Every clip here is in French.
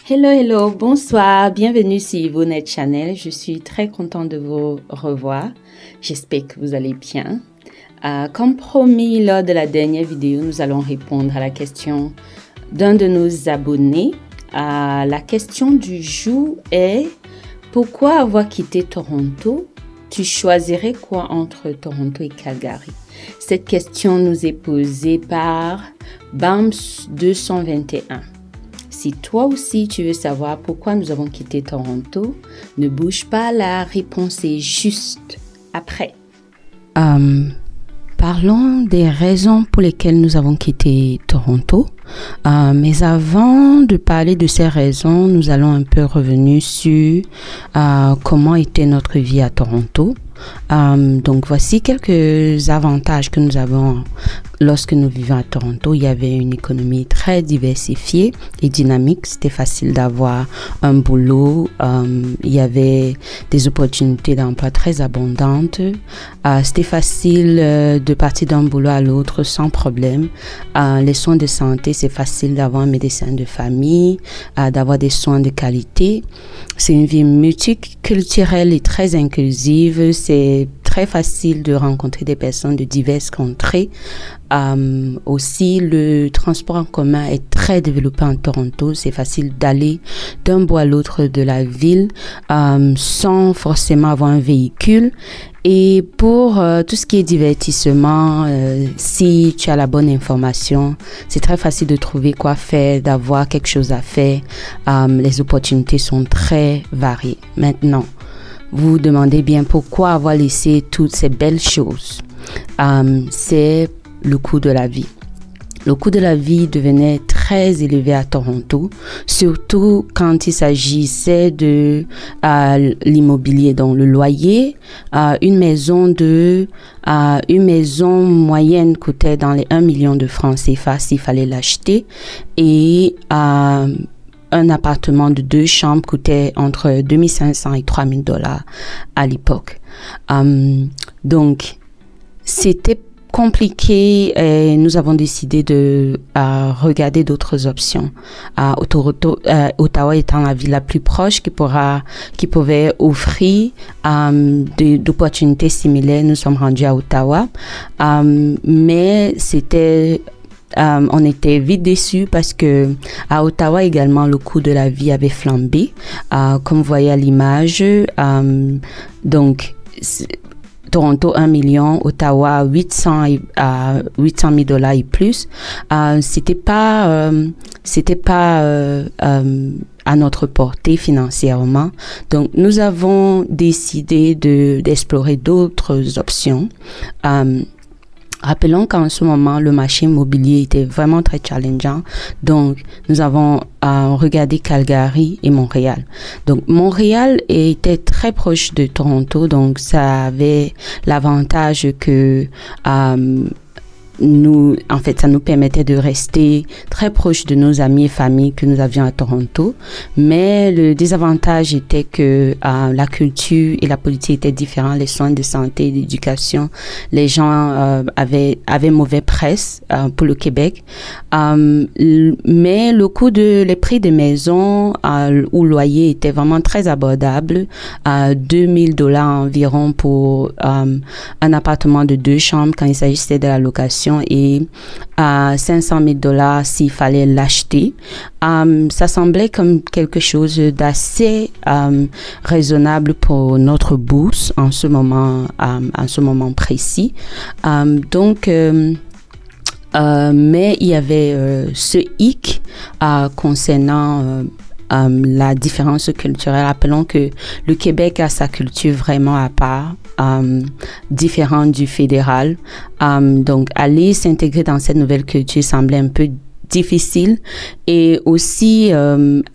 Hello, hello, bonsoir, bienvenue sur Yvonne Channel. Je suis très contente de vous revoir. J'espère que vous allez bien. Comme promis lors de la dernière vidéo, nous allons répondre à la question d'un de nos abonnés. La question du jour est: pourquoi avoir quitté Toronto? Tu choisirais quoi entre Toronto et Calgary? Cette question nous est posée par BAMS221. Si toi aussi tu veux savoir pourquoi nous avons quitté Toronto, ne bouge pas, la réponse est juste après. Parlons des raisons pour lesquelles nous avons quitté Toronto. Mais avant de parler de ces raisons, nous allons un peu revenir sur comment était notre vie à Toronto. Donc voici quelques avantages que nous avons lorsque nous vivions à Toronto. Il y avait une économie très diversifiée et dynamique. C'était facile d'avoir un boulot. Il y avait des opportunités d'emploi très abondantes. C'était facile de partir d'un boulot à l'autre sans problème. Les soins de santé, c'est facile d'avoir un médecin de famille, d'avoir des soins de qualité. C'est une vie multiculturelle et très inclusive. C'est très facile de rencontrer des personnes de diverses contrées. Aussi, le transport en commun est très développé en Toronto. C'est facile d'aller d'un bout à l'autre de la ville sans forcément avoir un véhicule. Et pour tout ce qui est divertissement, si tu as la bonne information, c'est très facile de trouver quoi faire, d'avoir quelque chose à faire. Les opportunités sont très variées. Maintenant, vous vous demandez bien pourquoi avoir laissé toutes ces belles choses. C'est le coût de la vie. Le coût de la vie devenait très élevé à Toronto, surtout quand il s'agissait de l'immobilier, donc le loyer. Une maison moyenne coûtait dans les 1 million de francs CFA s'il fallait l'acheter, et un appartement de 2 chambres coûtait entre 2500 et 3000 dollars à l'époque. Donc, c'était compliqué et nous avons décidé de regarder d'autres options. Ottawa étant la ville la plus proche qui pouvait offrir d'opportunités similaires, nous sommes rendus à Ottawa. Mais on était vite déçus parce que à Ottawa également le coût de la vie avait flambé, comme vous voyez à l'image. Donc Toronto 1 million, Ottawa 800 000 dollars et plus. C'était pas à notre portée financièrement. Donc nous avons décidé d'explorer d'autres options. Rappelons qu'en ce moment, le marché immobilier était vraiment très challengeant. Donc, nous avons regardé Calgary et Montréal. Donc, Montréal était très proche de Toronto. Donc, ça avait l'avantage que ça nous permettait de rester très proche de nos amis et familles que nous avions à Toronto. Mais le désavantage était que la culture et la politique étaient différents. Les soins de santé et d'éducation, les gens avaient mauvaise presse pour le Québec. Mais les prix des maisons ou loyers étaient vraiment très abordables. 2000 dollars environ pour un appartement de 2 chambres quand il s'agissait de la location, et 500 000 dollars s'il fallait l'acheter. Ça semblait comme quelque chose d'assez raisonnable pour notre bourse en ce moment précis. Mais il y avait ce hic concernant la différence culturelle. Rappelons que le Québec a sa culture vraiment à part, différente du fédéral. Donc, aller s'intégrer dans cette nouvelle culture semblait un peu difficile, et aussi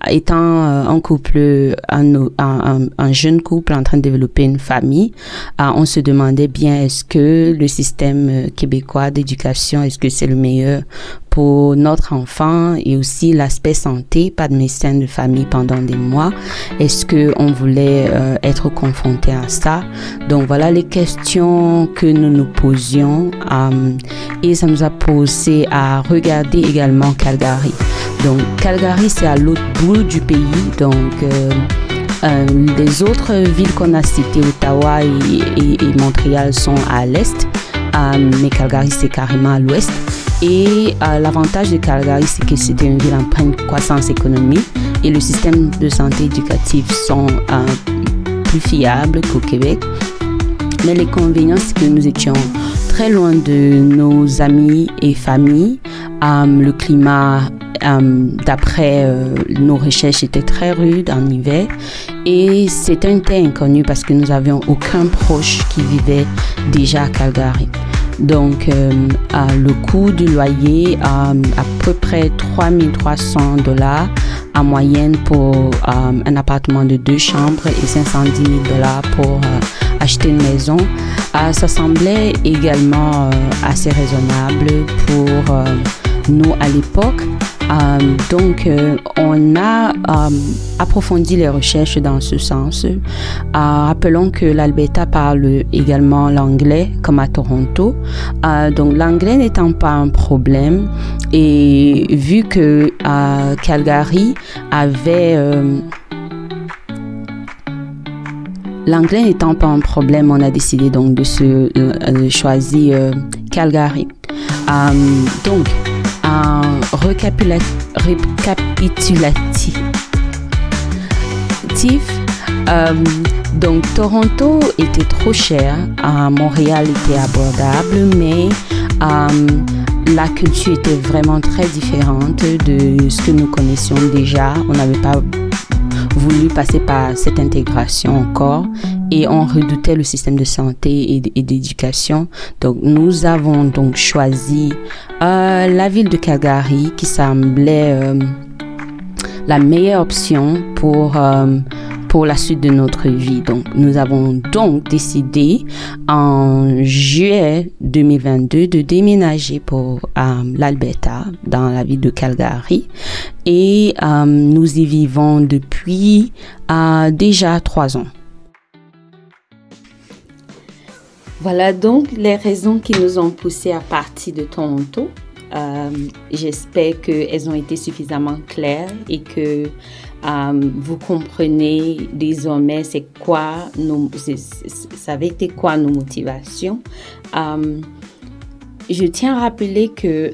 étant un couple, un jeune couple en train de développer une famille, on se demandait bien, est-ce que le système québécois d'éducation, est-ce que c'est le meilleur pour notre enfant et aussi l'aspect santé, pas de médecin de famille pendant des mois. Est-ce qu'on voulait être confronté à ça? Donc voilà les questions que nous nous posions et ça nous a poussé à regarder également Calgary. Donc Calgary, c'est à l'autre bout du pays, donc les autres villes qu'on a citées, Ottawa et Montréal, sont à l'est, mais Calgary, c'est carrément à l'ouest. Et l'avantage de Calgary, c'est que c'était une ville en pleine croissance économique et le système de santé éducatif sont plus fiables qu'au Québec. Mais l'inconvénient, c'est que nous étions très loin de nos amis et familles. Le climat, d'après nos recherches, était très rude en hiver et c'était un terrain inconnu parce que nous n'avions aucun proche qui vivait déjà à Calgary. Donc, le coût du loyer, à peu près $3 300 en moyenne pour un appartement de 2 chambres et $510 000 pour acheter une maison. Ça semblait également assez raisonnable pour nous à l'époque. Donc, on a approfondi les recherches dans ce sens. Rappelons que l'Alberta parle également l'anglais, comme à Toronto. Donc, l'anglais n'étant pas un problème, et vu que Calgary avait... l'anglais n'étant pas un problème, on a décidé donc de choisir Calgary. Donc, récapitulatif. Donc Toronto était trop cher, Montréal était abordable, mais la culture était vraiment très différente de ce que nous connaissions déjà. On n'avait pas voulu passer par cette intégration encore et on redoutait le système de santé et d'éducation. Donc nous avons donc choisi la ville de Calgary qui semblait la meilleure option pour la suite de notre vie. Donc nous avons donc décidé en juillet 2022 de déménager pour l'Alberta dans la ville de Calgary et nous y vivons depuis déjà 3 ans. Voilà donc les raisons qui nous ont poussés à partir de Toronto. J'espère qu'elles ont été suffisamment claires et que vous comprenez désormais ça avait été quoi nos motivations. Je tiens à rappeler que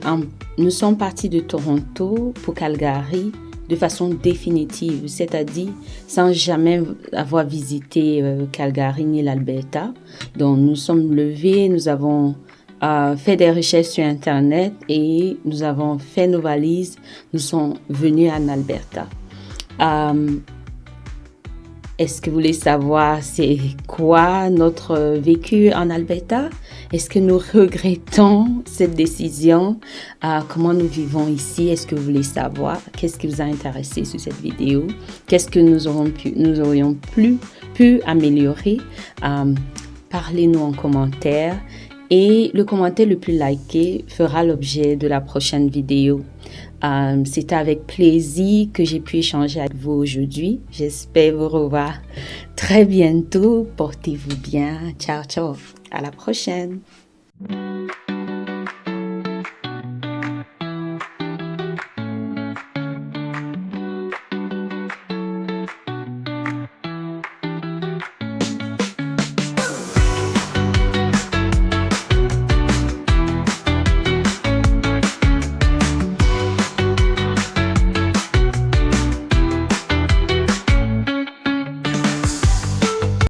nous sommes partis de Toronto pour Calgary de façon définitive, c'est-à-dire sans jamais avoir visité Calgary ni l'Alberta. Donc nous sommes levés, nous avons fait des recherches sur Internet et nous avons fait nos valises, nous sommes venus en Alberta. Est-ce que vous voulez savoir c'est quoi notre vécu en Alberta? Est-ce que nous regrettons cette décision? Comment nous vivons ici? Est-ce que vous voulez savoir? Qu'est-ce qui vous a intéressé sur cette vidéo? Qu'est-ce que nous aurions pu améliorer? Parlez-nous en commentaire. Et le commentaire le plus liké fera l'objet de la prochaine vidéo. C'est avec plaisir que j'ai pu échanger avec vous aujourd'hui. J'espère vous revoir très bientôt. Portez-vous bien. Ciao, ciao. À la prochaine.